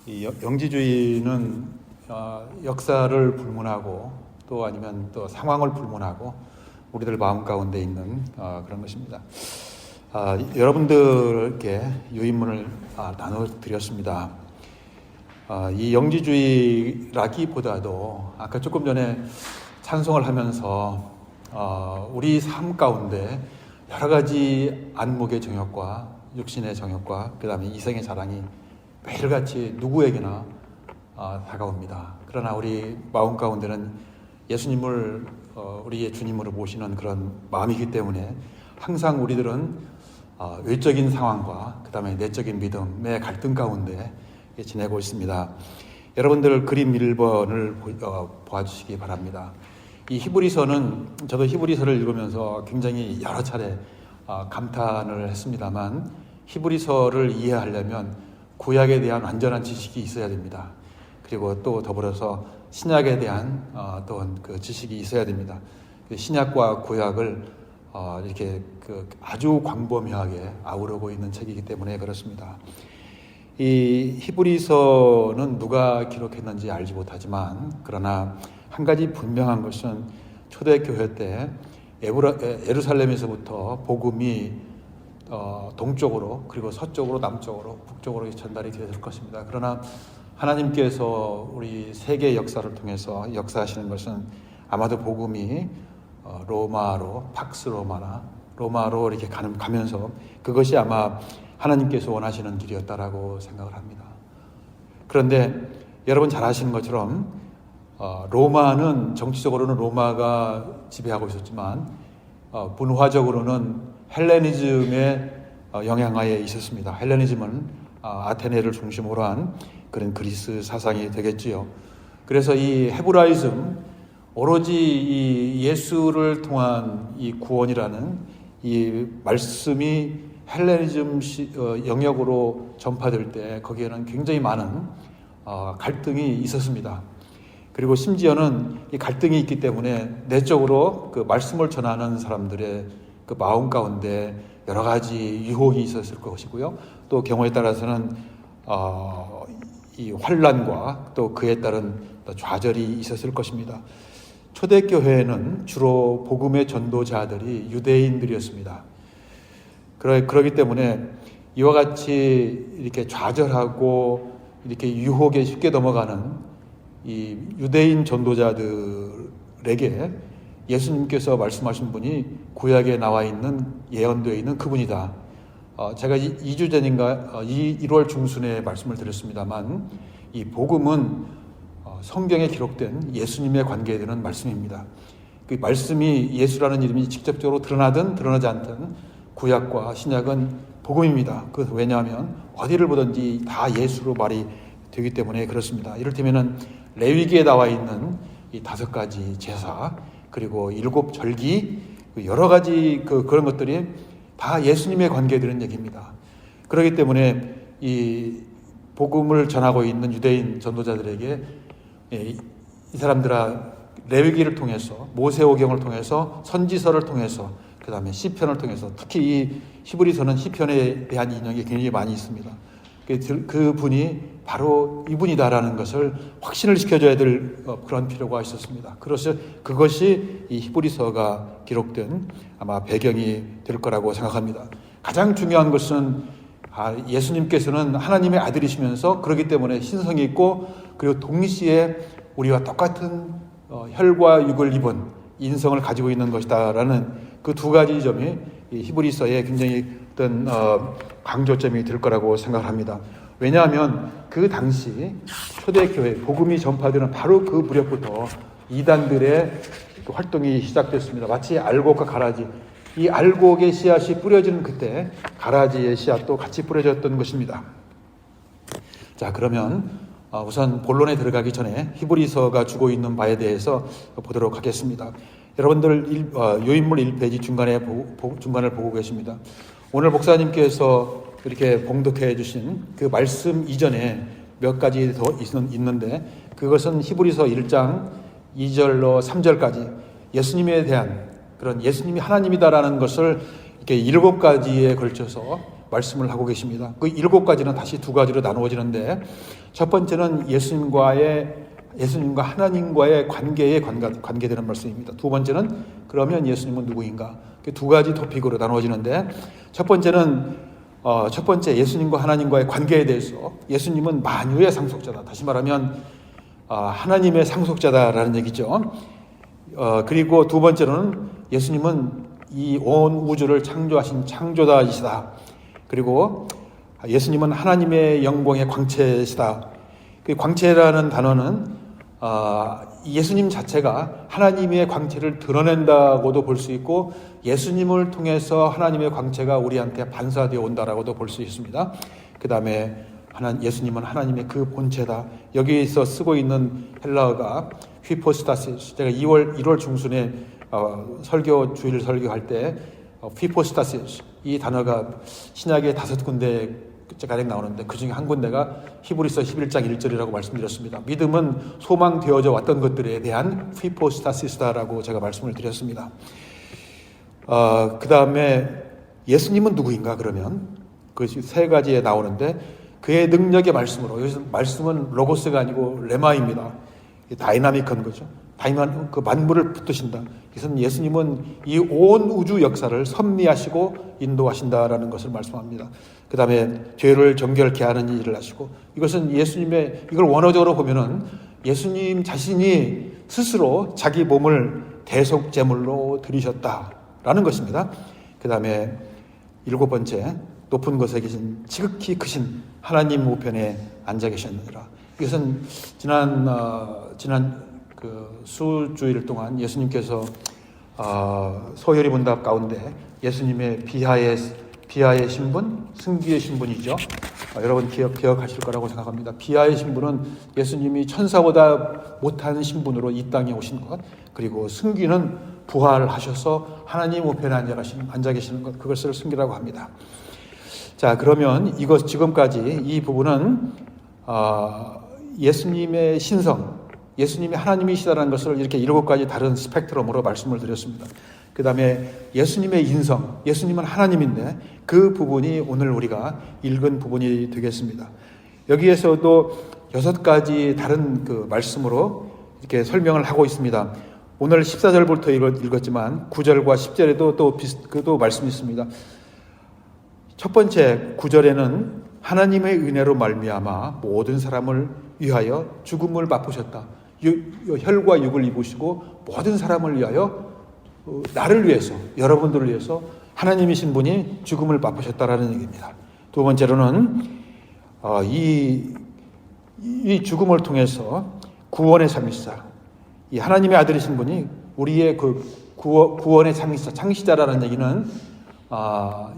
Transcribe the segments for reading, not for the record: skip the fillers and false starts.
이 영지주의는 역사를 불문하고 또 아니면 또 상황을 불문하고 우리들 마음 가운데 있는 그런 것입니다. 여러분들께 유인문을 나눠드렸습니다. 이 영지주의라기보다도 아까 조금 전에 찬송을 하면서 우리 삶 가운데 여러 가지 안목의 정욕과 육신의 정욕과 그 다음에 이생의 자랑이 매일같이 누구에게나 다가옵니다. 그러나 우리 마음 가운데는 예수님을 우리의 주님으로 모시는 그런 마음이기 때문에 항상 우리들은 외적인 상황과 그 다음에 내적인 믿음의 갈등 가운데 지내고 있습니다. 여러분들 그림 1번을 보아주시기 바랍니다. 이 히브리서는 저도 히브리서를 읽으면서 굉장히 여러 차례 감탄을 했습니다만 히브리서를 이해하려면 구약에 대한 완전한 지식이 있어야 됩니다. 그리고 또 더불어서 신약에 대한 또한 그 지식이 있어야 됩니다. 신약과 구약을 이렇게 아주 광범위하게 아우르고 있는 책이기 때문에 그렇습니다. 이 히브리서는 누가 기록했는지 알지 못하지만 그러나 한 가지 분명한 것은 초대교회 때 예루살렘에서부터 복음이 동쪽으로 그리고 서쪽으로 남쪽으로 북쪽으로 전달이 되었을 것입니다. 그러나 하나님께서 우리 세계 역사를 통해서 역사하시는 것은 아마도 복음이 로마로 팍스 로마로 이렇게 가면서 그것이 아마 하나님께서 원하시는 길이었다라고 생각을 합니다. 그런데 여러분 잘 아시는 것처럼 로마는 정치적으로는 로마가 지배하고 있었지만 문화적으로는 헬레니즘의 영향하에 있었습니다. 헬레니즘은 아테네를 중심으로 한 그런 그리스 사상이 되겠지요. 그래서 이 헤브라이즘 오로지 이 예수를 통한 이 구원이라는 이 말씀이 헬레니즘 영역으로 전파될 때 거기에는 굉장히 많은 갈등이 있었습니다. 그리고 심지어는 이 갈등이 있기 때문에 내적으로 그 말씀을 전하는 사람들의 그 마음 가운데 여러 가지 유혹이 있었을 것이고요. 또 경우에 따라서는 이 환란과 또 그에 따른 좌절이 있었을 것입니다. 초대교회는 주로 복음의 전도자들이 유대인들이었습니다. 그러기 때문에 이와 같이 이렇게 좌절하고 이렇게 유혹에 쉽게 넘어가는 이 유대인 전도자들에게 예수님께서 말씀하신 분이 구약에 나와 있는 예언되어 있는 그분이다. 제가 2주 전인가 1월 중순에 말씀을 드렸습니다만 이 복음은 성경에 기록된 예수님의 관계에 대한 말씀입니다. 그 말씀이 예수라는 이름이 직접적으로 드러나든 드러나지 않든 구약과 신약은 복음입니다. 그래서 왜냐하면 어디를 보든지 다 예수로 말이 되기 때문에 그렇습니다. 이를테면은 레위기에 나와 있는 이 5가지 제사 그리고 7 절기 여러 가지 그런 것들이 다 예수님의 관계에 되는 얘기입니다. 그렇기 때문에 이 복음을 전하고 있는 유대인 전도자들에게 이 사람들아 레위기를 통해서 모세오경을 통해서 선지서를 통해서 그 다음에 시편을 통해서 특히 이 히브리서는 시편에 대한 인용이 굉장히 많이 있습니다. 그 분이 바로 이분이다라는 것을 확신을 시켜줘야 될 그런 필요가 있었습니다. 그래서 그것이 이 히브리서가 기록된 아마 배경이 될 거라고 생각합니다. 가장 중요한 것은 예수님께서는 하나님의 아들이시면서 그렇기 때문에 신성이 있고 그리고 동시에 우리와 똑같은 혈과 육을 입은 인성을 가지고 있는 것이다라는 그 2가지 점이 이 히브리서에 굉장히 어떤 강조점이 될 거라고 생각합니다. 왜냐하면 그 당시 초대교회 복음이 전파되는 바로 그 무렵부터 이단들의 활동이 시작됐습니다. 마치 알곡과 가라지, 이 알곡의 씨앗이 뿌려지는 그때 가라지의 씨앗도 같이 뿌려졌던 것입니다. 자, 그러면 우선 본론에 들어가기 전에 히브리서가 주고 있는 바에 대해서 보도록 하겠습니다. 여러분들 요인물 1페이지 중간을 보고 계십니다. 오늘 목사님께서 이렇게 봉독해 주신 그 말씀 이전에 몇 가지 더 있는데 그것은 히브리서 1장 2절로 3절까지 예수님에 대한 그런 예수님이 하나님이다라는 것을 이렇게 7가지에 걸쳐서 말씀을 하고 계십니다. 그 7가지는 다시 2가지로 나누어지는데, 첫 번째는 예수님과 하나님과의 관계에 관계되는 말씀입니다. 두 번째는 그러면 예수님은 누구인가? 2가지 토픽으로 나누어지는데, 첫 번째 예수님과 하나님과의 관계에 대해서 예수님은 만유의 상속자다. 다시 말하면 하나님의 상속자다라는 얘기죠. 그리고 두 번째로는 예수님은 이 온 우주를 창조하신 창조자이시다. 그리고 예수님은 하나님의 영광의 광채이시다. 그 광채라는 단어는 예수님 자체가 하나님의 광채를 드러낸다고도 볼 수 있고, 예수님을 통해서 하나님의 광채가 우리한테 반사되어 온다라고도 볼 수 있습니다. 그 다음에 예수님은 하나님의 그 본체다. 여기서 쓰고 있는 헬라어가 휘포스타시스. 제가 1월 중순에 주일 설교할 때 휘포스타시스 이 단어가 신약에 5군데 가량 나오는데, 그 중에 한 군데가 히브리서 11장 1절이라고 말씀드렸습니다. 믿음은 소망되어져 왔던 것들에 대한 휘포스타시스다라고 제가 말씀을 드렸습니다. 그 다음에 예수님은 누구인가? 그러면 그 3가지에 나오는데, 그의 능력의 말씀으로, 여기서 말씀은 로고스가 아니고 레마입니다. 다이나믹한 거죠. 그 만물을 붙드신다. 그래서 예수님은 이 온 우주 역사를 섭리하시고 인도하신다라는 것을 말씀합니다. 그 다음에 죄를 정결케 하는 일을 하시고, 이것은 이걸 원어적으로 보면은 예수님 자신이 스스로 자기 몸을 대속제물로 드리셨다라는 것입니다. 그 다음에 7번째, 높은 곳에 계신 지극히 크신 하나님 우편에 앉아 계셨느니라. 이것은 지난 수주일 동안 예수님께서 소요리 문답 가운데 예수님의 비하의 신분, 승기의 신분이죠. 여러분 기억하실 거라고 생각합니다. 비하의 신분은 예수님이 천사보다 못한 신분으로 이 땅에 오신 것, 그리고 승기는 부활하셔서 하나님 우편에 앉아 계시는 것, 그것을 승기라고 합니다. 자, 그러면 지금까지 이 부분은 예수님의 신성, 예수님이 하나님이시다라는 것을 이렇게 7가지 다른 스펙트럼으로 말씀을 드렸습니다. 그 다음에 예수님의 인성, 예수님은 하나님인데 그 부분이 오늘 우리가 읽은 부분이 되겠습니다. 여기에서도 6가지 다른 그 말씀으로 이렇게 설명을 하고 있습니다. 오늘 14절부터 읽었지만 9절과 10절에도 또 말씀이 있습니다. 첫 번째 9절에는 하나님의 은혜로 말미암아 모든 사람을 위하여 죽음을 맛보셨다. 혈과 육을 입으시고 모든 사람을 위하여, 나를 위해서, 여러분들을 위해서 하나님이신 분이 죽음을 맛보셨다라는 얘기입니다. 두 번째로는 이 죽음을 통해서 구원의 창시자, 이 하나님의 아들이신 분이 우리의 그 구원의 창시자라는 얘기는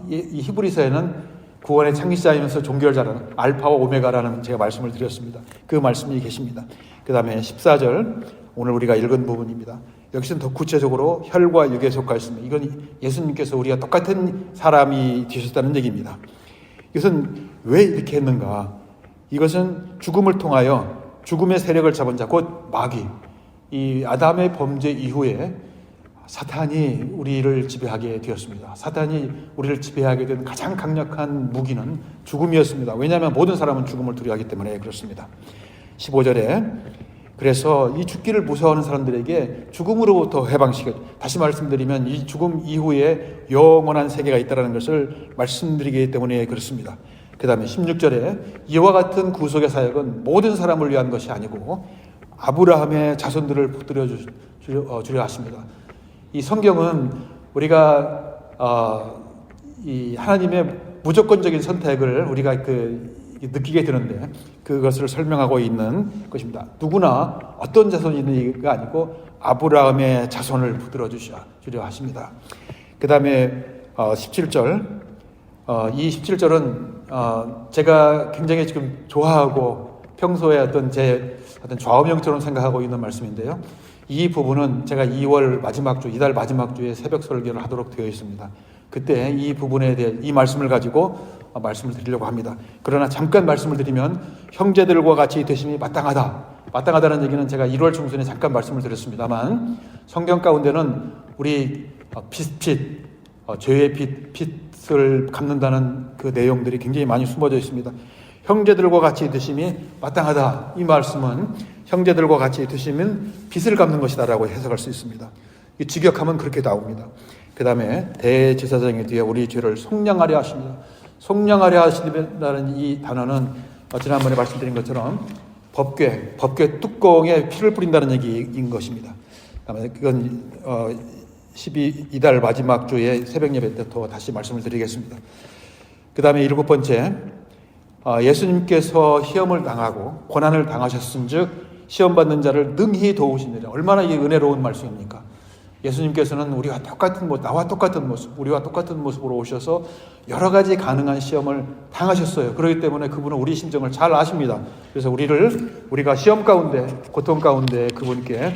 이 히브리서에는 구원의 창시자이면서 종결자라는 알파와 오메가라는 제가 말씀을 드렸습니다. 그 말씀이 계십니다. 그 다음에 14절 오늘 우리가 읽은 부분입니다. 여기서는 더 구체적으로 혈과 육에 속하였습니다. 이건 예수님께서 우리가 똑같은 사람이 되셨다는 얘기입니다. 이것은 왜 이렇게 했는가? 이것은 죽음을 통하여 죽음의 세력을 잡은 자, 곧 마귀, 이 아담의 범죄 이후에 사탄이 우리를 지배하게 되었습니다. 사탄이 우리를 지배하게 된 가장 강력한 무기는 죽음이었습니다. 왜냐하면 모든 사람은 죽음을 두려워하기 때문에 그렇습니다. 15절에 그래서 이 죽기를 무서워하는 사람들에게 죽음으로부터 해방시켜, 다시 말씀드리면 이 죽음 이후에 영원한 세계가 있다는 것을 말씀드리기 때문에 그렇습니다. 그 다음에 16절에 이와 같은 구속의 사역은 모든 사람을 위한 것이 아니고 아브라함의 자손들을 붙들어 주려 하십니다. 이 성경은 우리가 이 하나님의 무조건적인 선택을 우리가 느끼게 되는데 그것을 설명하고 있는 것입니다. 누구나 어떤 자손이가 아니고 아브라함의 자손을 붙들어 주려 하십니다. 그 다음에 17절, 이 17절은 제가 굉장히 지금 좋아하고 평소에 어떤 좌우명처럼 생각하고 있는 말씀인데요. 이 부분은 제가 2월 마지막 주, 이달 마지막 주에 새벽 설교를 하도록 되어 있습니다. 그때 이 부분에 대해 이 말씀을 가지고 말씀을 드리려고 합니다. 그러나 잠깐 말씀을 드리면 형제들과 같이 되심이 마땅하다. 마땅하다는 얘기는 제가 1월 중순에 잠깐 말씀을 드렸습니다만 성경 가운데는 우리 죄의 빚 뜻을 갖는다는 그 내용들이 굉장히 많이 숨어져 있습니다. 형제들과 같이 드심이 마땅하다. 이 말씀은 형제들과 같이 드시면 빚을 갚는 것이다라고 해석할 수 있습니다. 이 직역하면 그렇게 나옵니다. 그 다음에 대제사장에 대해 우리 죄를 속량하려 하십니다. 속량하려 하신다는 이 단어는 지난번에 말씀드린 것처럼 법궤 뚜껑에 피를 뿌린다는 얘기인 것입니다. 그건 12달 마지막 주의 새벽 예배 때부터 다시 말씀을 드리겠습니다. 그 다음에 7번째, 예수님께서 시험을 당하고 고난을 당하셨은즉 시험받는 자를 능히 도우시느라. 얼마나 이게 은혜로운 말씀입니까? 예수님께서는 나와 똑같은 모습, 우리와 똑같은 모습으로 오셔서 여러 가지 가능한 시험을 당하셨어요. 그렇기 때문에 그분은 우리 심정을 잘 아십니다. 그래서 우리가 시험 가운데, 고통 가운데 그분께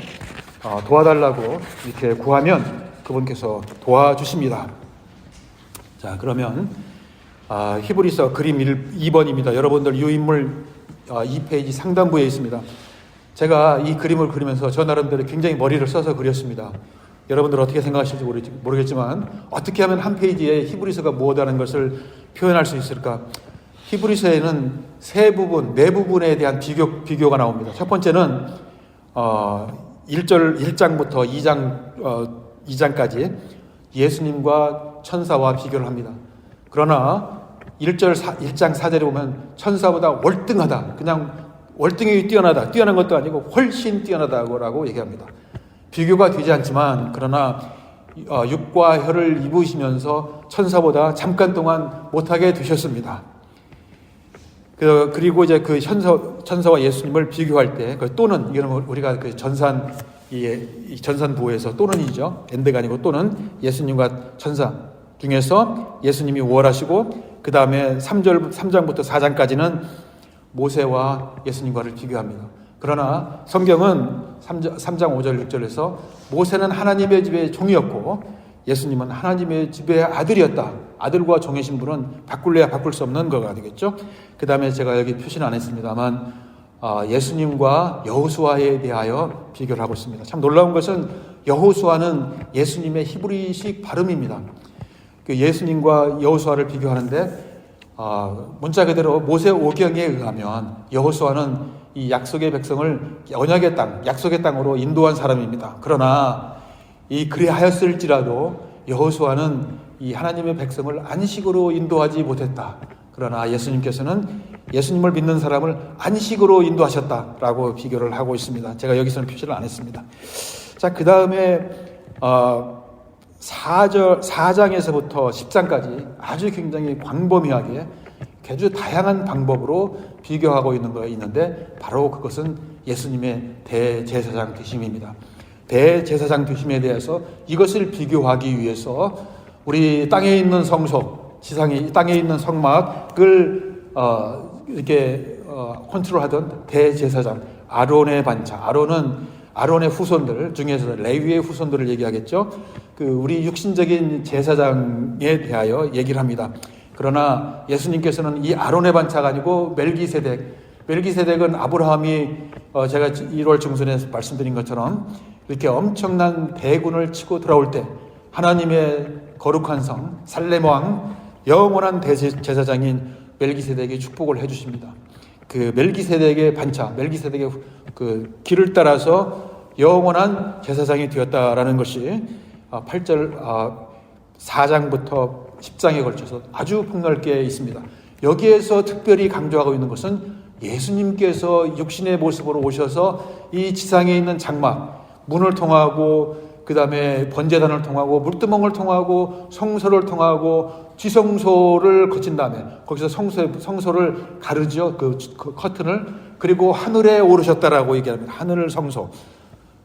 도와달라고 이렇게 구하면 그분께서 도와주십니다. 자, 그러면 히브리서 그림 2번입니다. 여러분들 유인물 2페이지 상단부에 있습니다. 제가 이 그림을 그리면서 저 나름대로 굉장히 머리를 써서 그렸습니다. 여러분들 어떻게 생각하실지 모르겠지만 어떻게 하면 한 페이지에 히브리서가 무엇이라는 것을 표현할 수 있을까? 히브리서에는 네 부분에 대한 비교가 나옵니다. 첫 번째는 1장부터 2장까지 예수님과 천사와 비교를 합니다. 그러나 1장 4절에 보면 천사보다 월등하다. 그냥 월등히 뛰어난 것도 아니고 훨씬 뛰어나다고 얘기합니다. 비교가 되지 않지만 그러나 육과 혈을 입으시면서 천사보다 잠깐 동안 못하게 되셨습니다. 그리고 이제 그 천사와 예수님을 비교할 때 또는 이거는 우리가 그 전산부에서 또는이죠. 엔드가 아니고 또는 예수님과 천사 중에서 예수님이 우월하시고 그 다음에 3장부터 4장까지는 모세와 예수님과를 비교합니다. 그러나 성경은 3장 5절 6절에서 모세는 하나님의 집의 종이었고 예수님은 하나님의 집의 아들이었다. 아들과 종의 신분은 바꿀래야 바꿀 수 없는 거가 되겠죠. 그 다음에 제가 여기 표시는 안 했습니다만 예수님과 여호수아에 대하여 비교를 하고 있습니다. 참 놀라운 것은 여호수아는 예수님의 히브리식 발음입니다. 그 예수님과 여호수아를 비교하는데 문자 그대로 모세 오경에 의하면 여호수아는 이 약속의 백성을 언약의 땅, 약속의 땅으로 인도한 사람입니다. 그러나 그리하였을지라도 여호수아는 이 하나님의 백성을 안식으로 인도하지 못했다. 그러나 예수님께서는 예수님을 믿는 사람을 안식으로 인도하셨다라고 비교를 하고 있습니다. 제가 여기서는 표시를 안 했습니다. 자, 그 다음에 4장에서부터 10장까지 아주 굉장히 광범위하게 아주 다양한 방법으로 비교하고 있는 거 있는데 바로 그것은 예수님의 대제사장 되심입니다. 대제사장 되심에 대해서 이것을 비교하기 위해서 우리 땅에 있는 성소, 땅에 있는 성막을 이렇게 컨트롤하던 대제사장 아론의 반차, 아론의 후손들 중에서 레위의 후손들을 얘기하겠죠. 우리 육신적인 제사장에 대하여 얘기를 합니다. 그러나 예수님께서는 이 아론의 반차가 아니고 멜기세덱은 아브라함이 제가 1월 중순에 말씀드린 것처럼 이렇게 엄청난 대군을 치고 돌아올 때 하나님의 거룩한 성 살렘 왕 영원한 대제사장인 멜기세덱이 축복을 해주십니다. 그 멜기세덱의 반차, 멜기세덱의 그 길을 따라서 영원한 제사장이 되었다라는 것이 4장부터 10장에 걸쳐서 아주 폭넓게 있습니다. 여기에서 특별히 강조하고 있는 것은 예수님께서 육신의 모습으로 오셔서 이 지상에 있는 장막, 문을 통하고 그 다음에 번제단을 통하고 물두멍을 통하고 성소를 통하고 지성소를 거친 다음에 거기서 성소를 가르죠. 그 커튼을. 그리고 하늘에 오르셨다라고 얘기합니다. 하늘 성소.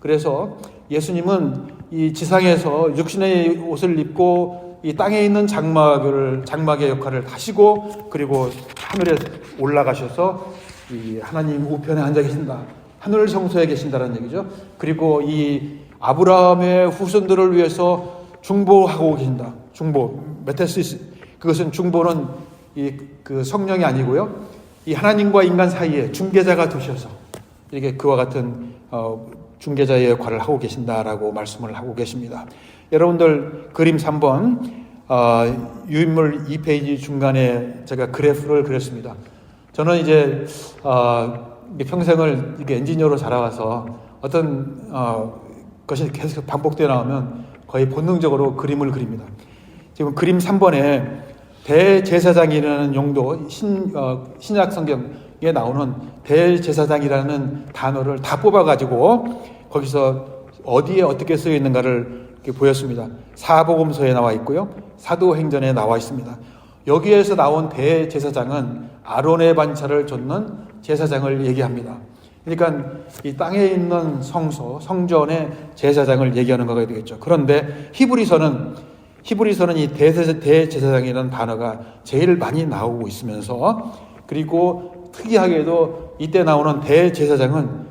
그래서 예수님은 이 지상에서 육신의 옷을 입고 이 땅에 있는 장막의 역할을 하시고 그리고 하늘에 올라가셔서 이 하나님 우편에 앉아 계신다. 하늘 성소에 계신다는 얘기죠. 그리고 이 아브라함의 후손들을 위해서 중보하고 계신다. 중보, 메테시스. 그것은 중보는 그 성령이 아니고요. 이 하나님과 인간 사이에 중개자가 되셔서 이렇게 그와 같은 중개자의 역할을 하고 계신다라고 말씀을 하고 계십니다. 여러분들 그림 3번 유인물 2페이지 중간에 제가 그래프를 그렸습니다. 저는 이제 평생을 이렇게 엔지니어로 자라와서 어떤 것이 계속 반복되어 나오면 거의 본능적으로 그림을 그립니다. 지금 그림 3번에 대제사장이라는 용도, 신약 성경에 나오는 대제사장이라는 단어를 다 뽑아가지고 거기서 어디에 어떻게 쓰여 있는가를 이렇게 보였습니다. 사복음서에 나와 있고요, 사도행전에 나와 있습니다. 여기에서 나온 대제사장은 아론의 반차를 좇는 제사장을 얘기합니다. 그러니까 이 땅에 있는 성소, 성전의 제사장을 얘기하는 거가 되겠죠. 그런데 히브리서는 이 대제사장이라는 단어가 제일 많이 나오고 있으면서, 그리고 특이하게도 이때 나오는 대제사장은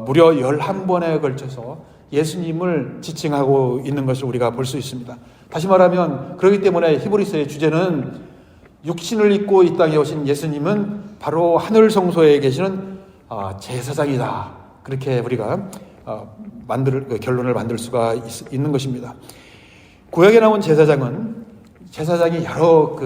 무려 11번에 걸쳐서 예수님을 지칭하고 있는 것을 우리가 볼 수 있습니다. 다시 말하면, 그렇기 때문에 히브리서의 주제는 육신을 입고 이 땅에 오신 예수님은 바로 하늘 성소에 계시는 제사장이다. 그렇게 우리가 결론을 만들 수가 있는 것입니다. 구약에 나온 제사장이 여러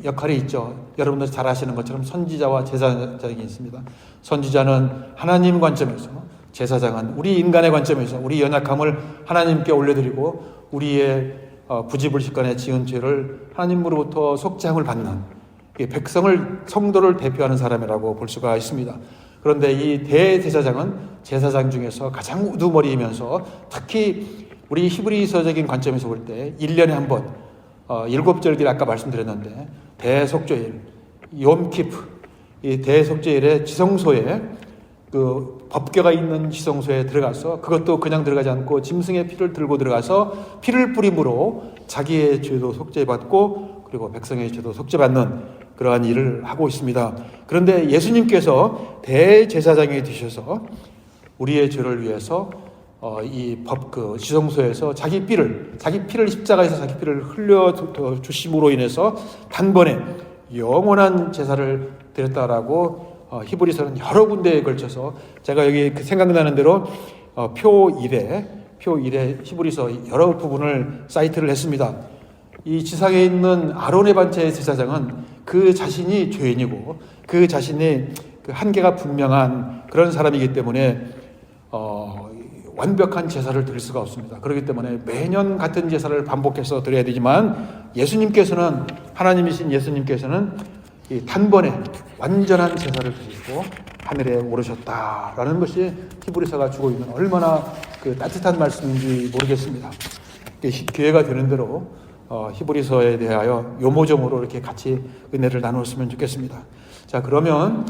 역할이 있죠. 여러분들 잘 아시는 것처럼 선지자와 제사장이 있습니다. 선지자는 하나님 관점에서, 제사장은 우리 인간의 관점에서 우리 연약함을 하나님께 올려드리고 우리의 부지불식간에 지은 죄를 하나님으로부터 속죄함을 받는 백성을, 성도를 대표하는 사람이라고 볼 수가 있습니다. 그런데 이 대제사장은 제사장 중에서 가장 우두머리이면서, 특히 우리 히브리서적인 관점에서 볼 때 1년에 한 번, 7절기를 아까 말씀드렸는데 대속죄일, 욤키프, 이 대속죄일에 지성소에, 법궤가 있는 지성소에 들어가서, 그것도 그냥 들어가지 않고 짐승의 피를 들고 들어가서 피를 뿌림으로 자기의 죄도 속죄받고 그리고 백성의 죄도 속죄받는 그러한 일을 하고 있습니다. 그런데 예수님께서 대제사장이 되셔서 우리의 죄를 위해서 지성소에서 자기 피를 십자가에서 자기 피를 흘려 주심으로 인해서 단번에 영원한 제사를 드렸다라고 히브리서는 여러 군데에 걸쳐서, 제가 여기 생각나는 대로 표 1에 히브리서 여러 부분을 사이트를 했습니다. 이 지상에 있는 아론의 반차의 제사장은 그 자신이 죄인이고 그 자신의 한계가 분명한 그런 사람이기 때문에 완벽한 제사를 드릴 수가 없습니다. 그렇기 때문에 매년 같은 제사를 반복해서 드려야 되지만, 하나님이신 예수님께서는 이 단번에 완전한 제사를 드리고 하늘에 오르셨다라는 것이 히브리서가 주고 있는 얼마나 따뜻한 말씀인지 모르겠습니다. 기회가 되는 대로 히브리서에 대하여 요모조모로 이렇게 같이 은혜를 나누었으면 좋겠습니다. 자, 그러면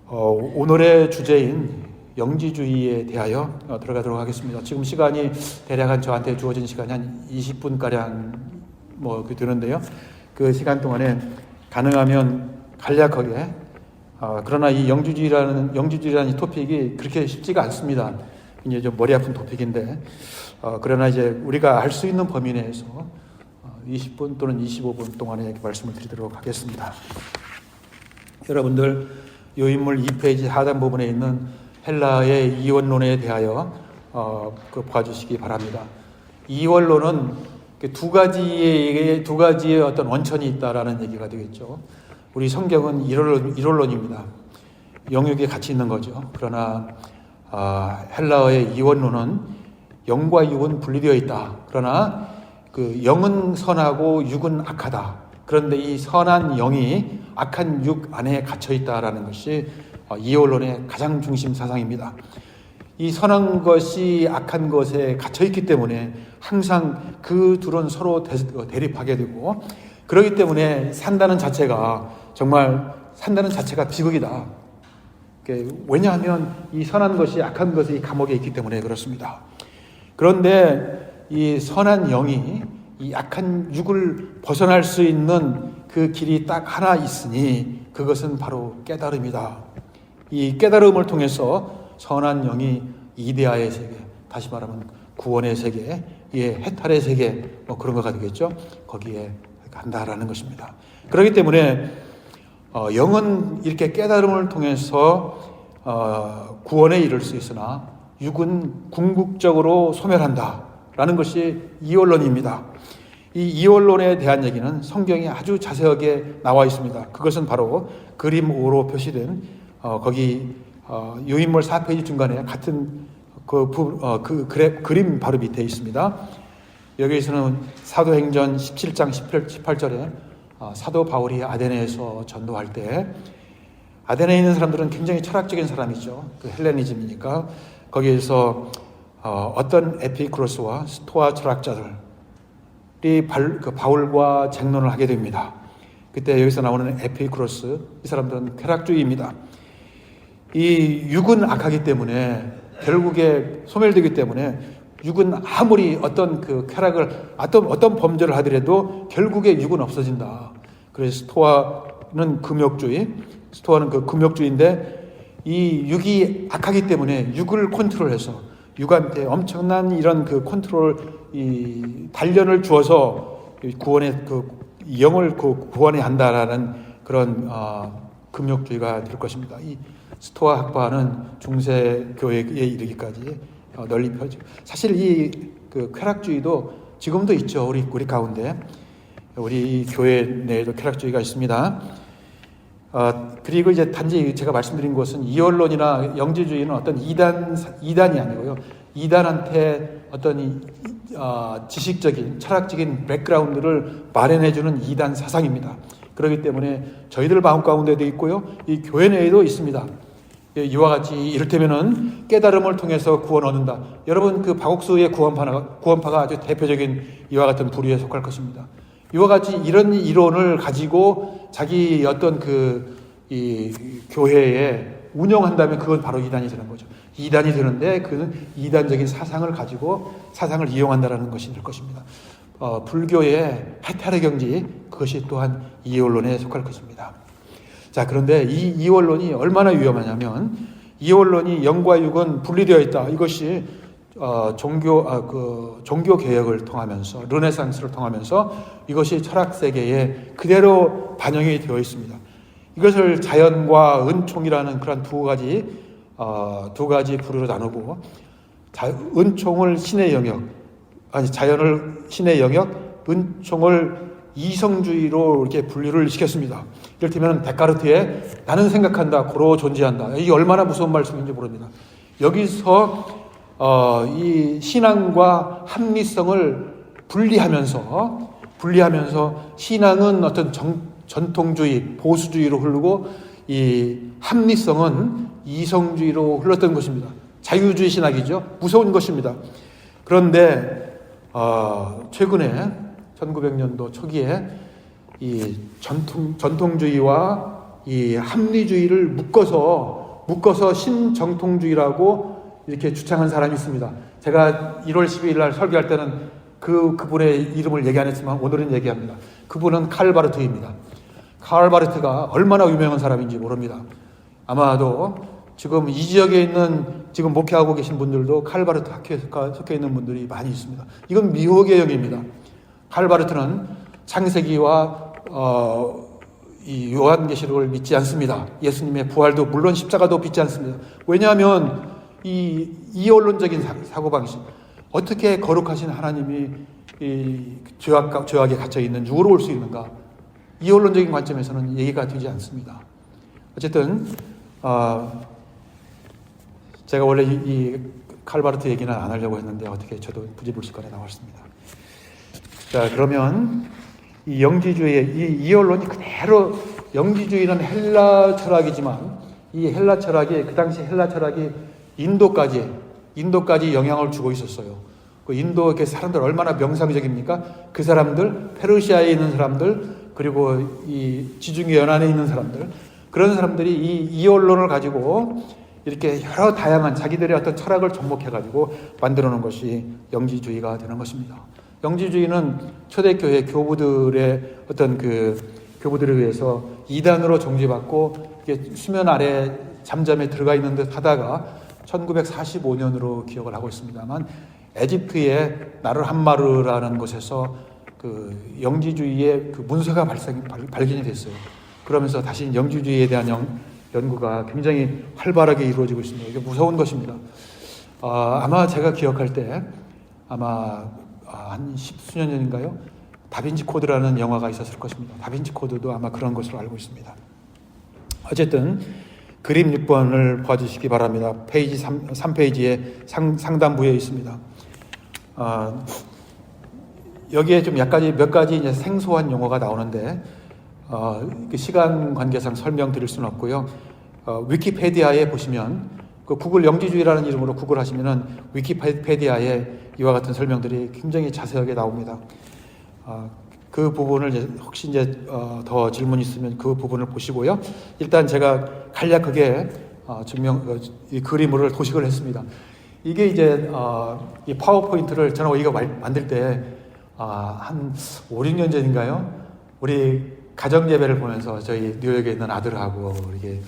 오늘의 주제인 영지주의에 대하여 들어가도록 하겠습니다. 지금 시간이 대략 저한테 주어진 시간이 한 20분가량 되는데요. 그 시간 동안에 가능하면 간략하게, 그러나 이 영지주의라는 이 토픽이 그렇게 쉽지가 않습니다. 이제 좀 머리 아픈 토픽인데, 그러나 이제 우리가 알 수 있는 범위 내에서 20분 또는 25분 동안에 말씀을 드리도록 하겠습니다. 여러분들 요인물 2페이지 하단 부분에 있는 헬라의 이원론에 대하여 봐주시기 바랍니다. 이원론은 두 가지의 어떤 원천이 있다라는 얘기가 되겠죠. 우리 성경은 일원론입니다. 영육이 같이 있는 거죠. 그러나 헬라어의 이원론은 영과 육은 분리되어 있다. 그러나 영은 선하고 육은 악하다. 그런데 이 선한 영이 악한 육 안에 갇혀 있다라는 것이 이원론의 가장 중심 사상입니다. 이 선한 것이 악한 것에 갇혀 있기 때문에 항상 그 둘은 서로 대립하게 되고, 그렇기 때문에 산다는 자체가 비극이다. 왜냐하면 이 선한 것이 악한 것이 감옥에 있기 때문에 그렇습니다. 그런데 이 선한 영이 이 악한 육을 벗어날 수 있는 그 길이 딱 하나 있으니 그것은 바로 깨달음이다. 이 깨달음을 통해서 선한 영이 이데아의 세계, 다시 말하면 구원의 세계, 해탈의 세계, 그런 거가 되겠죠. 거기에 간다라는 것입니다. 그렇기 때문에 영은 이렇게 깨달음을 통해서 구원에 이를 수 있으나 육은 궁극적으로 소멸한다라는 것이 이원론입니다. 이 이원론에 대한 얘기는 성경에 아주 자세하게 나와 있습니다. 그것은 바로 그림 5로 표시된 거기 유인물 4페이지 중간에 같은 그림 바로 밑에 있습니다. 여기에서는 사도행전 17장 18절에 사도 바울이 아데네에서 전도할 때, 아데네에 있는 사람들은 굉장히 철학적인 사람이죠. 그 헬레니즘이니까 거기에서 어떤 에피쿠로스와 스토아 철학자들이 바울과 쟁론을 하게 됩니다. 그때 여기서 나오는 에피쿠로스, 이 사람들은 쾌락주의입니다. 이 육은 악하기 때문에, 결국에 소멸되기 때문에 육은 아무리 어떤 그 쾌락을, 어떤 범죄를 하더라도 결국에 육은 없어진다. 그래서 스토아는 그 금욕주의인데, 이 육이 악하기 때문에 육을 컨트롤해서 육한테 엄청난 이런 그 컨트롤, 이 단련을 주어서 구원의 그 영을 구원해야 한다라는 그런 금욕주의가 될 것입니다. 이 스토아 학파는 중세 교회에 이르기까지 널리 펴지고, 사실 이 그 쾌락주의도 지금도 있죠. 우리 가운데, 우리 교회 내에도 쾌락주의가 있습니다. 그리고 이제 단지 제가 말씀드린 것은 이원론이나 영지주의는 어떤 이단이 아니고요. 이단한테 어떤 지식적인, 철학적인 백그라운드를 마련해주는 이단 사상입니다. 그렇기 때문에 저희들 마음 가운데도 있고요. 이 교회 내에도 있습니다. 이와 같이 이를테면은 깨달음을 통해서 구원 얻는다. 여러분, 그 박옥수의 구원파가 아주 대표적인 이와 같은 부류에 속할 것입니다. 이와 같이 이런 이론을 가지고 자기 어떤 이 교회에 운영한다면 그건 바로 이단이 되는 거죠. 이단이 되는데 그는 이단적인 사상을 가지고 사상을 이용한다라는 것이 될 것입니다. 불교의 해탈의 경지, 그것이 또한 이원론에 속할 것입니다. 자, 그런데 이 이원론이 얼마나 위험하냐면, 이원론이 영과 육은 분리되어 있다. 이것이 종교 개혁을 통하면서, 르네상스를 통하면서 이것이 철학 세계에 그대로 반영이 되어 있습니다. 이것을 자연과 은총이라는 그런 두 가지 부류로 나누고, 은총을 신의 영역, 자연을 신의 영역, 은총을 이성주의로 이렇게 분류를 시켰습니다. 이를테면 데카르트의 나는 생각한다, 고로 존재한다. 이게 얼마나 무서운 말씀인지 모릅니다. 여기서 이 신앙과 합리성을 분리하면서 신앙은 어떤 전통주의, 보수주의로 흐르고 이 합리성은 이성주의로 흘렀던 것입니다. 자유주의 신학이죠. 무서운 것입니다. 그런데 최근에 1900년도 초기에 이 전통주의와 이 합리주의를 묶어서 신정통주의라고 이렇게 주창한 사람이 있습니다. 제가 1월 12일 날 설교할 때는 그분의 이름을 얘기 안 했지만 오늘은 얘기합니다. 그분은 칼 바르트입니다. 칼 바르트가 얼마나 유명한 사람인지 모릅니다. 아마도 지금 이 지역에 있는, 지금 목회하고 계신 분들도 칼 바르트 학교에 속해 있는 분들이 많이 있습니다. 이건 미호개혁입니다. 칼 바르트는 창세기와 이 요한계시록을 믿지 않습니다. 예수님의 부활도 물론 십자가도 믿지 않습니다. 왜냐하면 이 이원론적인 사고방식, 어떻게 거룩하신 하나님이 이 죄악에 갇혀 있는 육으로 올 수 있는가? 이원론적인 관점에서는 얘기가 되지 않습니다. 어쨌든 제가 원래 이 칼바르트 얘기는 안 하려고 했는데 어떻게 저도 부지불식간에 나왔습니다. 자, 그러면 이 영지주의의 이 이원론이 그대로, 영지주의는 헬라 철학이지만 이 헬라 철학이, 그 당시 헬라 철학이 인도까지 영향을 주고 있었어요. 그 인도 그 사람들 얼마나 명상적입니까? 그 사람들, 페르시아에 있는 사람들, 그리고 이 지중해 연안에 있는 사람들, 그런 사람들이 이 이원론을 가지고 이렇게 여러 다양한 자기들의 어떤 철학을 접목해가지고 만들어 놓은 것이 영지주의가 되는 것입니다. 영지주의는 초대교회 교부들의 어떤 교부들에 의해서 이단으로 정죄받고 수면 아래 잠잠에 들어가 있는 듯 하다가 1945년으로 기억을 하고 있습니다만, 에집트의 나르함마르라는 곳에서 영지주의의 문서가 발견이 됐어요. 그러면서 다시 영지주의에 대한 연구가 굉장히 활발하게 이루어지고 있습니다. 이게 무서운 것입니다. 아마 제가 기억할 때 한 10수년 전인가요? 다빈치 코드라는 영화가 있었을 것입니다. 다빈치 코드도 아마 그런 것으로 알고 있습니다. 어쨌든 그림 6번을 봐주시기 바랍니다. 페이지 3페이지에 상단부에 있습니다. 여기에 좀 몇 가지 이제 생소한 용어가 나오는데 시간 관계상 설명드릴 수는 없고요. 위키페디아에 보시면 그 구글 영지주의라는 이름으로 구글하시면은 위키페디아에 이와 같은 설명들이 굉장히 자세하게 나옵니다. 그 부분을 혹시 더 질문 있으면 그 부분을 보시고요. 일단 제가 간략하게 이 그림을 도식을 했습니다. 이게 이제 이 파워포인트를 저는 이거 만들 때 한 5, 6년 전인가요? 우리 가정 예배를 보면서 저희 뉴욕에 있는 아들하고 이렇게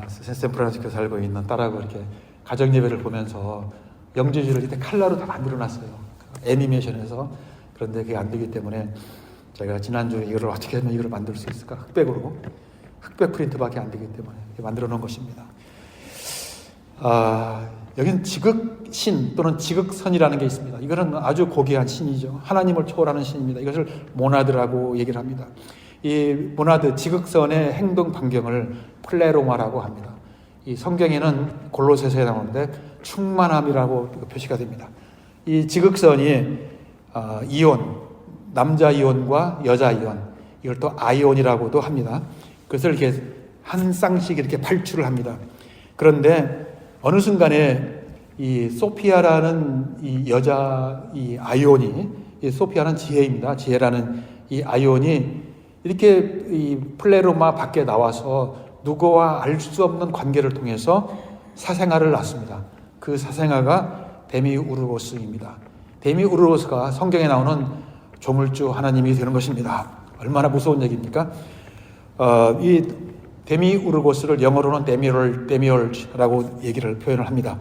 샌프란시스코 살고 있는 딸하고 이렇게 가정 예배를 보면서 영지주의를 이렇게 칼라로 다 만들어놨어요. 애니메이션에서. 그런데 그게 안 되기 때문에 제가 지난주에 이걸 어떻게 하면 이걸 만들 수 있을까? 흑백 프린트밖에 안 되기 때문에 이렇게 만들어 놓은 것입니다. 여기는 지극신 또는 지극선이라는 게 있습니다. 이거는 아주 고귀한 신이죠. 하나님을 초월하는 신입니다. 이것을 모나드라고 얘기를 합니다. 이 모나드 지극선의 행동 반경을 플레로마라고 합니다. 이 성경에는 골로새서에 나오는데 충만함이라고 표시가 됩니다. 이 지극선이 이온, 남자 이온과 여자 이온, 이걸 또 아이온이라고도 합니다. 그것을 이렇게 한 쌍씩 이렇게 발출을 합니다. 그런데 어느 순간에 이 소피아라는 이 여자 이 아이온이, 이 소피아는 지혜입니다. 지혜라는 이 아이온이 이렇게 이 플레로마 밖에 나와서 누구와 알 수 없는 관계를 통해서 사생아를 낳습니다. 그 사생아가 데미우르고스입니다. 데미우르고스가 성경에 나오는 조물주 하나님이 되는 것입니다. 얼마나 무서운 얘기입니까? 이 데미우르고스를 영어로는 데미얼즈라고 얘기를 표현을 합니다.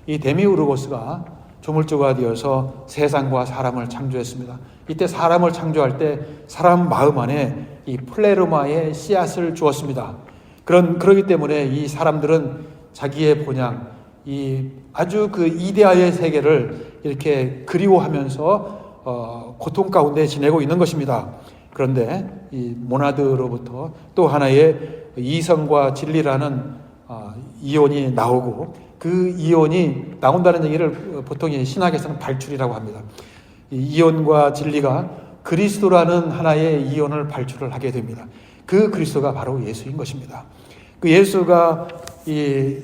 이 데미우르고스가 조물주가 되어서 세상과 사람을 창조했습니다. 이때 사람을 창조할 때 사람 마음 안에 이 플레르마의 씨앗을 주었습니다. 그러기 때문에 이 사람들은 자기의 본향, 이 아주 그 이데아의 세계를 이렇게 그리워하면서 고통 가운데 지내고 있는 것입니다. 그런데 이 모나드로부터 또 하나의 이성과 진리라는 이온이 나오고 그 이온이 나온다는 얘기를 보통 신학에서는 발출이라고 합니다. 이 이온과 진리가 그리스도라는 하나의 이온을 발출을 하게 됩니다. 그 그리스도가 바로 예수인 것입니다. 그 예수가 이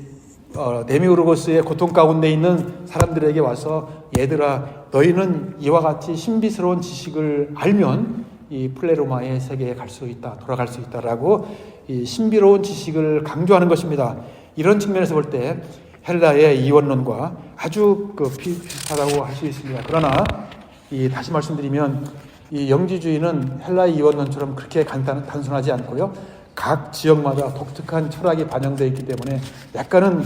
데미우르고스의 고통 가운데 있는 사람들에게 와서 얘들아 너희는 이와 같이 신비스러운 지식을 알면 이 플레로마의 세계에 갈 수 있다, 돌아갈 수 있다라고 이 신비로운 지식을 강조하는 것입니다. 이런 측면에서 볼 때 헬라의 이원론과 아주 비슷하다고 할 수 있습니다. 그러나 다시 말씀드리면 이 영지주의는 헬라의 이원론처럼 그렇게 단순하지 않고요. 각 지역마다 독특한 철학이 반영되어 있기 때문에 약간은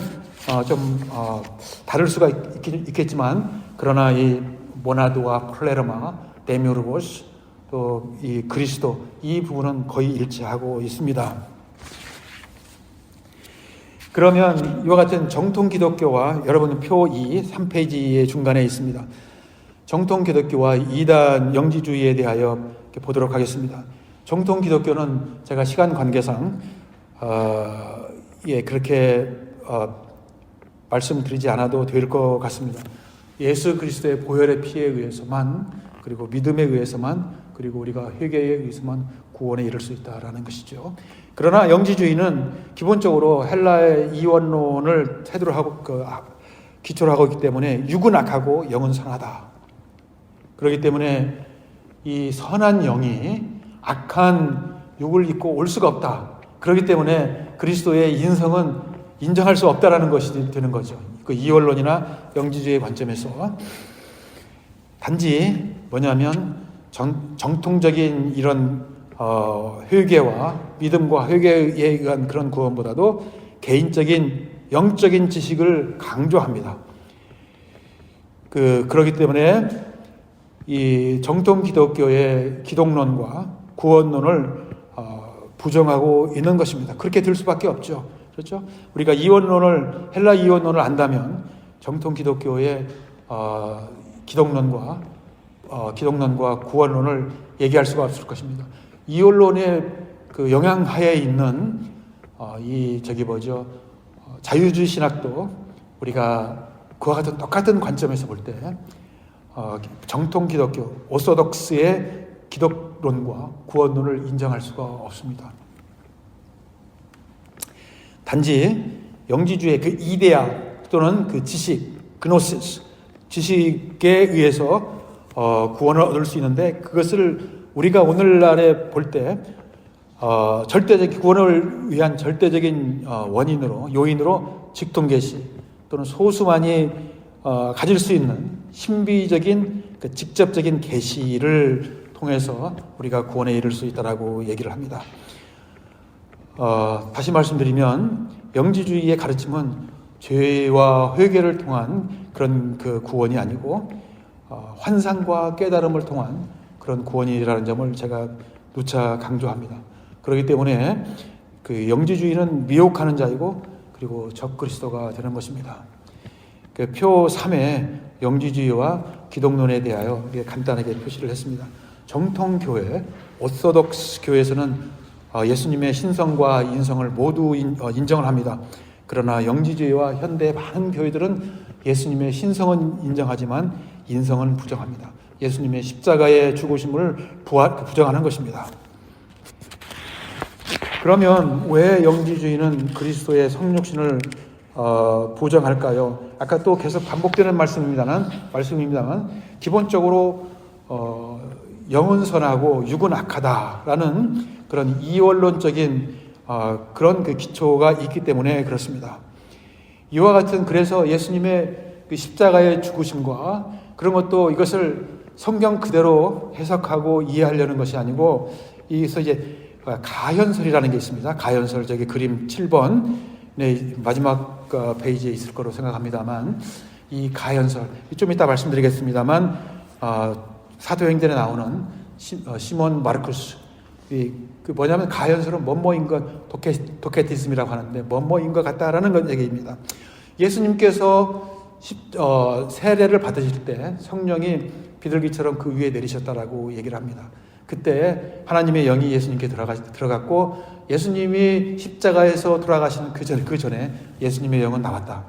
다를 수가 있겠지만 그러나 이 모나드와 플레르마, 데미우르고스 또 이 그리스도 이 부분은 거의 일치하고 있습니다. 그러면 이와 같은 정통 기독교와 여러분 표 2, 3페이지의 중간에 있습니다. 정통 기독교와 이단 영지주의에 대하여 보도록 하겠습니다. 정통 기독교는 제가 시간 관계상 그렇게 말씀드리지 않아도 될 것 같습니다. 예수 그리스도의 보혈의 피에 의해서만 그리고 믿음에 의해서만 그리고 우리가 회개에 의해서만 구원에 이를 수 있다라는 것이죠. 그러나 영지주의는 기본적으로 헬라의 이원론을 태도로 하고 기초로 하고 있기 때문에 육은 악하고 영은 선하다. 그렇기 때문에 이 선한 영이 악한 육을 입고 올 수가 없다. 그렇기 때문에 그리스도의 인성은 인정할 수 없다라는 것이 되는 거죠. 그 이원론이나 영지주의의 관점에서 단지 뭐냐면 정통적인 이런 회개와 믿음과 회개에 의한 그런 구원보다도 개인적인 영적인 지식을 강조합니다. 그렇기 때문에 이 정통 기독교의 기독론과 구원론을 부정하고 있는 것입니다. 그렇게 될 수밖에 없죠. 그렇죠? 우리가 헬라 이원론을 안다면 정통 기독교의 기독론과 구원론을 얘기할 수가 없을 것입니다. 이 언론의 그 영향하에 있는 자유주의 신학도 우리가 그와 같은 똑같은 관점에서 볼 때 정통 기독교 오소독스의 기독론과 구원론을 인정할 수가 없습니다. 단지 영지주의 그 이데아 또는 그 지식, 그노시스, 지식에 의해서 구원을 얻을 수 있는데, 그것을 우리가 오늘날에 볼 때 절대적인 구원을 위한 절대적인 요인으로 직통계시 또는 소수만이 가질 수 있는 신비적인 그 직접적인 계시를 통해서 우리가 구원에 이를 수 있다라고 얘기를 합니다. 다시 말씀드리면 영지주의의 가르침은 죄와 회개를 통한 그런 그 구원이 아니고 환상과 깨달음을 통한 그런 구원이라는 점을 제가 누차 강조합니다. 그렇기 때문에 그 영지주의는 미혹하는 자이고 그리고 적그리스도가 되는 것입니다. 그 표 3에 영지주의와 기독론에 대하여 간단하게 표시를 했습니다. 정통교회, 오소독스 교회에서는 예수님의 신성과 인성을 모두 인정을 합니다. 그러나 영지주의와 현대 많은 교회들은 예수님의 신성은 인정하지만 인성은 부정합니다. 예수님의 십자가의 죽으심을 부정하는 것입니다. 그러면 왜 영지주의는 그리스도의 성육신을 부정할까요? 아까 또 계속 반복되는 말씀입니다만 기본적으로 영은 선하고 육은 악하다라는 그런 이원론적인 그런 그 기초가 있기 때문에 그렇습니다. 이와 같은, 그래서 예수님의 그 십자가의 죽으심과 그런 것도 이것을 성경 그대로 해석하고 이해하려는 것이 아니고, 여기서 이제 가현설이라는 게 있습니다. 가현설, 저기 그림 7번 마지막 페이지에 있을 거로 생각합니다만, 이 가현설 좀 이따 말씀드리겠습니다만 사도행전에 나오는 시몬 마르쿠스, 그 뭐냐면 가현설은 뭐뭐인 것, 도케티즘이라고 하는데 뭐뭐인 것 같다라는 건 얘기입니다. 예수님께서 세례를 받으실 때 성령이 비둘기처럼 그 위에 내리셨다라고 얘기를 합니다. 그때 하나님의 영이 예수님께 들어갔고 예수님이 십자가에서 돌아가시는 그 전에 예수님의 영은 나왔다,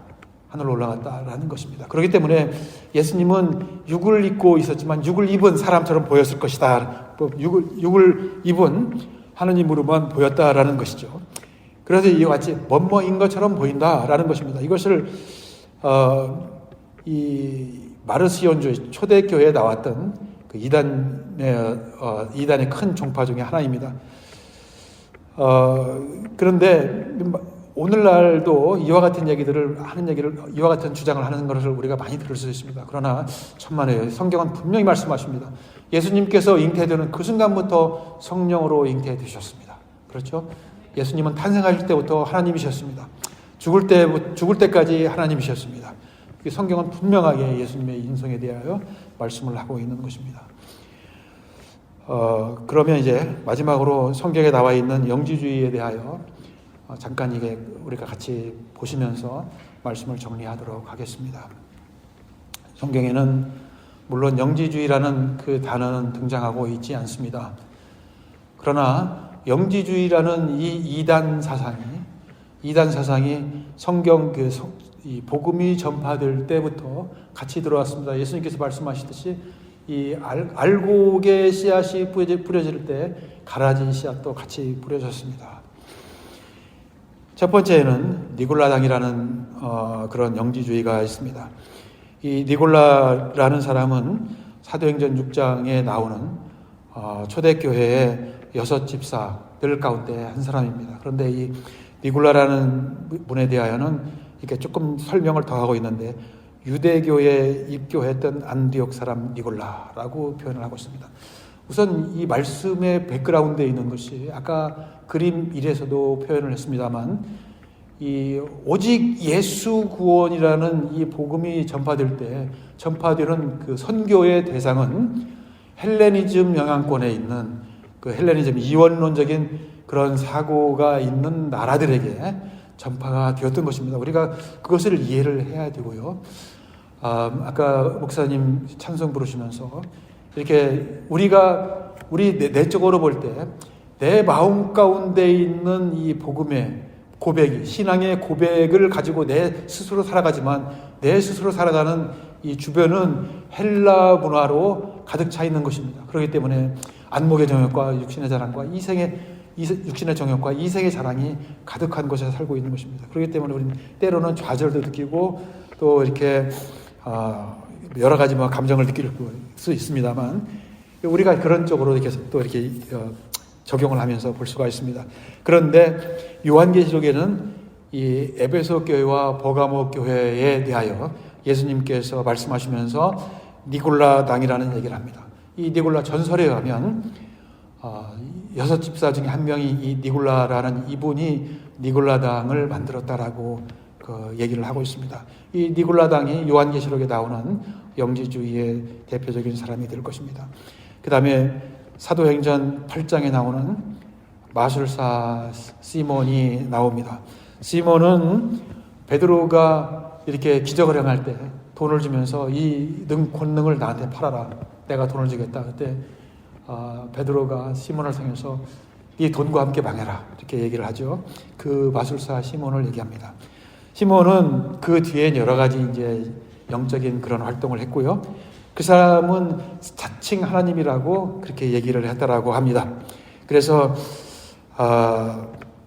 하늘로 올라갔다라는 것입니다. 그렇기 때문에 예수님은 육을 입고 있었지만 육을 입은 사람처럼 보였을 것이다. 육을 입은 하느님으로만 보였다라는 것이죠. 그래서 이와 같이 뭐뭐인 것처럼 보인다라는 것입니다. 이것을 이 마르시온주의 초대교회에 나왔던 그 이단의 큰 종파 중에 하나입니다. 그런데 오늘날도 이와 같은 이와 같은 주장을 하는 것을 우리가 많이 들을 수 있습니다. 그러나 천만에요. 성경은 분명히 말씀하십니다. 예수님께서 잉태되는 그 순간부터 성령으로 잉태되셨습니다. 그렇죠? 예수님은 탄생하실 때부터 하나님이셨습니다. 죽을 때까지 하나님이셨습니다. 성경은 분명하게 예수님의 인성에 대하여 말씀을 하고 있는 것입니다. 그러면 이제 마지막으로 성경에 나와 있는 영지주의에 대하여 잠깐 이게 우리가 같이 보시면서 말씀을 정리하도록 하겠습니다. 성경에는 물론 영지주의라는 그 단어는 등장하고 있지 않습니다. 그러나 영지주의라는 이 이단 사상이 성경 이 복음이 전파될 때부터 같이 들어왔습니다. 예수님께서 말씀하시듯이 이 알곡의 씨앗이 뿌려질 때 가라진 씨앗도 같이 뿌려졌습니다. 첫 번째는 니골라당이라는 그런 영지주의가 있습니다. 이 니골라라는 사람은 사도행전 6장에 나오는 초대교회의 6 집사들 가운데 한 사람입니다. 그런데 이 니골라라는 분에 대하여는 이렇게 조금 설명을 더 하고 있는데, 유대교에 입교했던 안디옥 사람 니골라라고 표현을 하고 있습니다. 우선 이 말씀의 백그라운드에 있는 것이 아까 그림 1에서도 표현을 했습니다만, 이 오직 예수 구원이라는 이 복음이 전파되는 그 선교의 대상은 헬레니즘 영향권에 있는 그 헬레니즘 이원론적인 그런 사고가 있는 나라들에게 전파가 되었던 것입니다. 우리가 그것을 이해를 해야 되고요. 아까 목사님 찬송 부르시면서 이렇게 우리 내적으로 볼 때 내 마음 가운데 있는 이 복음의 고백이, 신앙의 고백을 가지고 내 스스로 살아가지만 내 스스로 살아가는 이 주변은 헬라 문화로 가득 차 있는 것입니다. 그렇기 때문에 안목의 정욕과 육신의 자랑과 육신의 정욕과 이생의 자랑이 가득한 곳에 살고 있는 것입니다. 그렇기 때문에 우리는 때로는 좌절도 느끼고 또 이렇게 여러 가지 감정을 느낄 수 있습니다만 우리가 그런 쪽으로 이렇게 또 이렇게 적용을 하면서 볼 수가 있습니다. 그런데 요한계시록에는 이 에베소 교회와 버가모 교회에 대하여 예수님께서 말씀하시면서 니골라당이라는 얘기를 합니다. 이 니골라 전설에 의하면 6 집사 중에 한 명이 이 니골라라는 이분이 니골라당을 만들었다라고 얘기를 하고 있습니다. 이 니골라당이 요한계시록에 나오는 영지주의의 대표적인 사람이 될 것입니다. 그 다음에 사도행전 8장에 나오는 마술사 시몬이 나옵니다. 시몬은 베드로가 이렇게 기적을 행할 때 돈을 주면서 이 권능을 나한테 팔아라. 내가 돈을 주겠다. 그때 베드로가 시몬을 통해서 이 돈과 함께 망해라. 이렇게 얘기를 하죠. 그 마술사 시몬을 얘기합니다. 시몬은 그 뒤에 여러 가지 이제 영적인 그런 활동을 했고요. 그 사람은 자칭 하나님이라고 그렇게 얘기를 했다라고 합니다. 그래서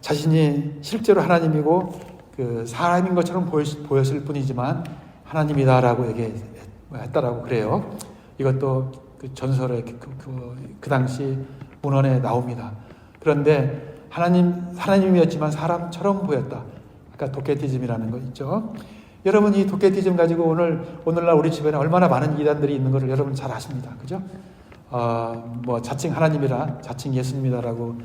자신이 실제로 하나님이고 그 사람인 것처럼 보였을 뿐이지만 하나님이다라고 얘기했다라고 그래요. 이것도 그 전설의 그 당시 문헌에 나옵니다. 그런데 하나님이었지만 사람처럼 보였다. 그러니까 도케티즘이라는 거 있죠. 여러분 이 도케티즘 가지고 오늘날 우리 주변에 얼마나 많은 이단들이 있는 것을 여러분 잘 아십니다. 그죠? 자칭 하나님이라 자칭 예수님이다라고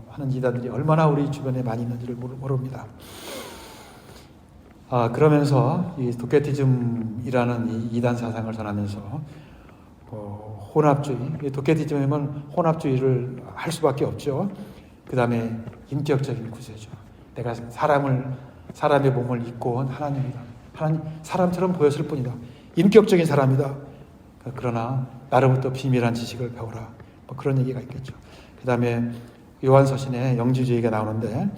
하는 이단들이 얼마나 우리 주변에 많이 있는지를 모릅니다. 그러면서 이 도케티즘이라는 이 이단 사상을 전하면서 혼합주의, 도케티즘이면 혼합주의를 할 수밖에 없죠. 그 다음에 인격적인 구세죠. 내가 사람의 몸을 입고 온 하나님이다. 하나님 사람처럼 보였을 뿐이다. 인격적인 사람이다. 그러나 나로부터 비밀한 지식을 배워라. 그런 얘기가 있겠죠. 그 다음에 요한서신에 영지주의가 나오는데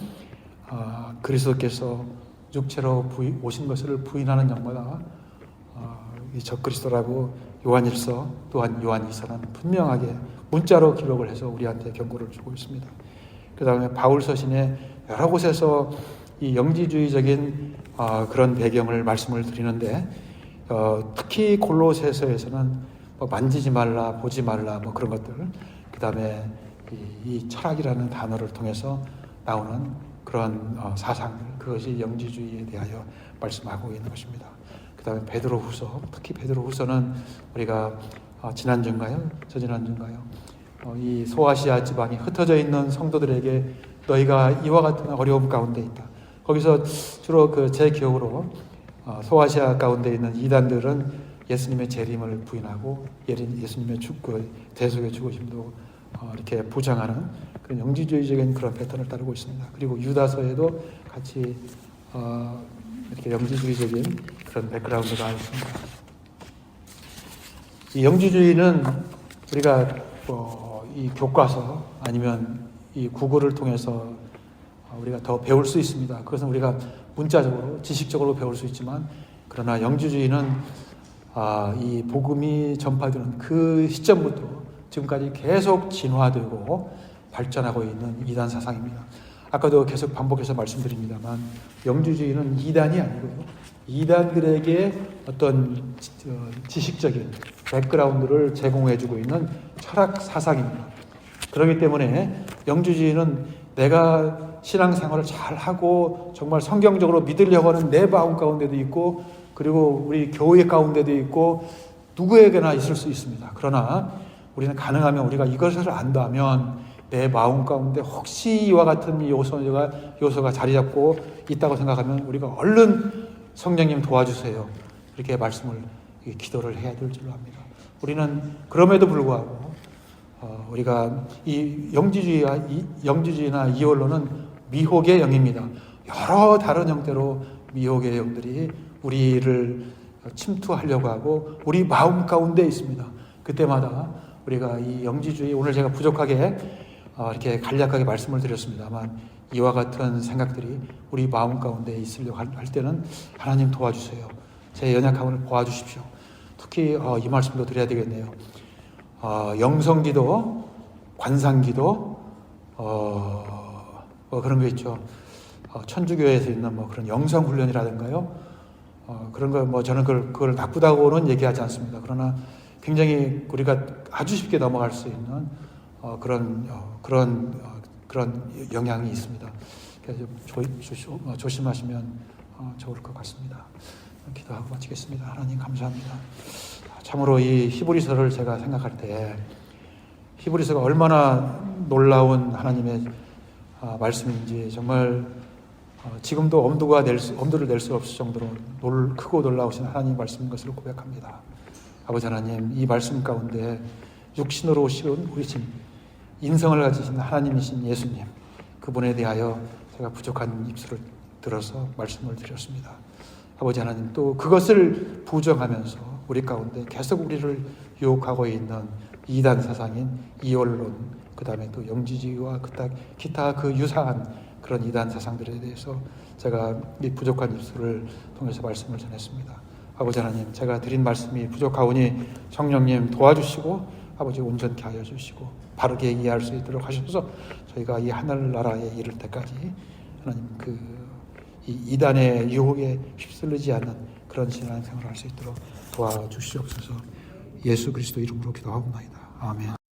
그리스도께서 육체로 오신 것을 부인하는 영마다 적그리스도라고 요한일서 또한 요한이서는 분명하게 문자로 기록을 해서 우리한테 경고를 주고 있습니다. 그 다음에 바울서신에 여러 곳에서 이 영지주의적인 그런 배경을 말씀을 드리는데 특히 골로새서에서는 만지지 말라, 보지 말라 그런 것들, 그 다음에 이 철학이라는 단어를 통해서 나오는 그런 사상들, 그것이 영지주의에 대하여 말씀하고 있는 것입니다. 그 다음에 베드로후서, 특히 베드로후서는 우리가 지난주인가요? 저지난주인가요? 이 소아시아 지방이 흩어져 있는 성도들에게 너희가 이와 같은 어려움 가운데 있다. 거기서 주로 제 기억으로 소아시아 가운데 있는 이단들은 예수님의 재림을 부인하고 예수님의 대속의 죽으심도 이렇게 부정하는 그런 영지주의적인 그런 패턴을 따르고 있습니다. 그리고 유다서에도 같이 이렇게 영지주의적인 그런 백그라운드가 있습니다. 이 영지주의는 우리가 이 교과서 아니면 이 구글을 통해서 우리가 더 배울 수 있습니다. 그것은 우리가 문자적으로 지식적으로 배울 수 있지만 그러나 영지주의는 이 복음이 전파되는 그 시점부터 지금까지 계속 진화되고 발전하고 있는 이단 사상입니다. 아까도 계속 반복해서 말씀드립니다만 영지주의는 이단이 아니고요. 이단들에게 어떤 지식적인 백그라운드를 제공해주고 있는 철학 사상입니다. 그렇기 때문에 영지주의는 내가 신앙생활을 잘하고 정말 성경적으로 믿으려고 하는 내 마음 가운데도 있고 그리고 우리 교회 가운데도 있고 누구에게나 있을 수 있습니다. 그러나 우리는 가능하면 우리가 이것을 안다면 내 마음 가운데 혹시 이와 같은 요소가 자리 잡고 있다고 생각하면 우리가 얼른 성령님 도와주세요. 이렇게 말씀을 기도를 해야 될 줄로 압니다. 우리는 그럼에도 불구하고 우리가 이 영지주의나 이원론은 미혹의 영입니다. 여러 다른 형태로 미혹의 영들이 우리를 침투하려고 하고 우리 마음 가운데 있습니다. 그때마다 우리가 이 영지주의, 오늘 제가 부족하게 이렇게 간략하게 말씀을 드렸습니다만 이와 같은 생각들이 우리 마음 가운데 있으려고 할 때는 하나님 도와주세요. 제 연약함을 보아주십시오. 특히 이 말씀도 드려야 되겠네요. 영성기도, 관상기도, 그런 거 있죠. 천주교에서 있는 그런 영성훈련이라든가요. 그런 거 저는 그걸 나쁘다고는 얘기하지 않습니다. 그러나 굉장히 우리가 아주 쉽게 넘어갈 수 있는 그런 영향이 있습니다. 그래서 조심하시면 좋을 것 같습니다. 기도하고 마치겠습니다. 하나님 감사합니다. 참으로 이 히브리서를 제가 생각할 때 히브리서가 얼마나 놀라운 하나님의 말씀인지 정말 지금도 엄두를 낼 수 없을 정도로 크고 놀라우신 하나님 말씀인 것을 고백합니다. 아버지 하나님, 이 말씀 가운데 육신으로 오신 우리 신 인성을 가지신 하나님이신 예수님, 그분에 대하여 제가 부족한 입술을 들어서 말씀을 드렸습니다. 아버지 하나님, 또 그것을 부정하면서 우리 가운데 계속 우리를 유혹하고 있는 이단 사상인 이원론, 그 다음에 또 영지주의와 기타 그 유사한 그런 이단 사상들에 대해서 제가 이 부족한 입술을 통해서 말씀을 전했습니다. 아버지 하나님, 제가 드린 말씀이 부족하오니 성령님 도와주시고 아버지 온전케 하여 주시고 바르게 이해할 수 있도록 하셔서 저희가 이 하늘나라에 이를 때까지 하나님 이 이단의 유혹에 휩쓸리지 않는 그런 신앙생활을 할 수 있도록 도와주시옵소서. 예수 그리스도 이름으로 기도하옵나이다. 아멘.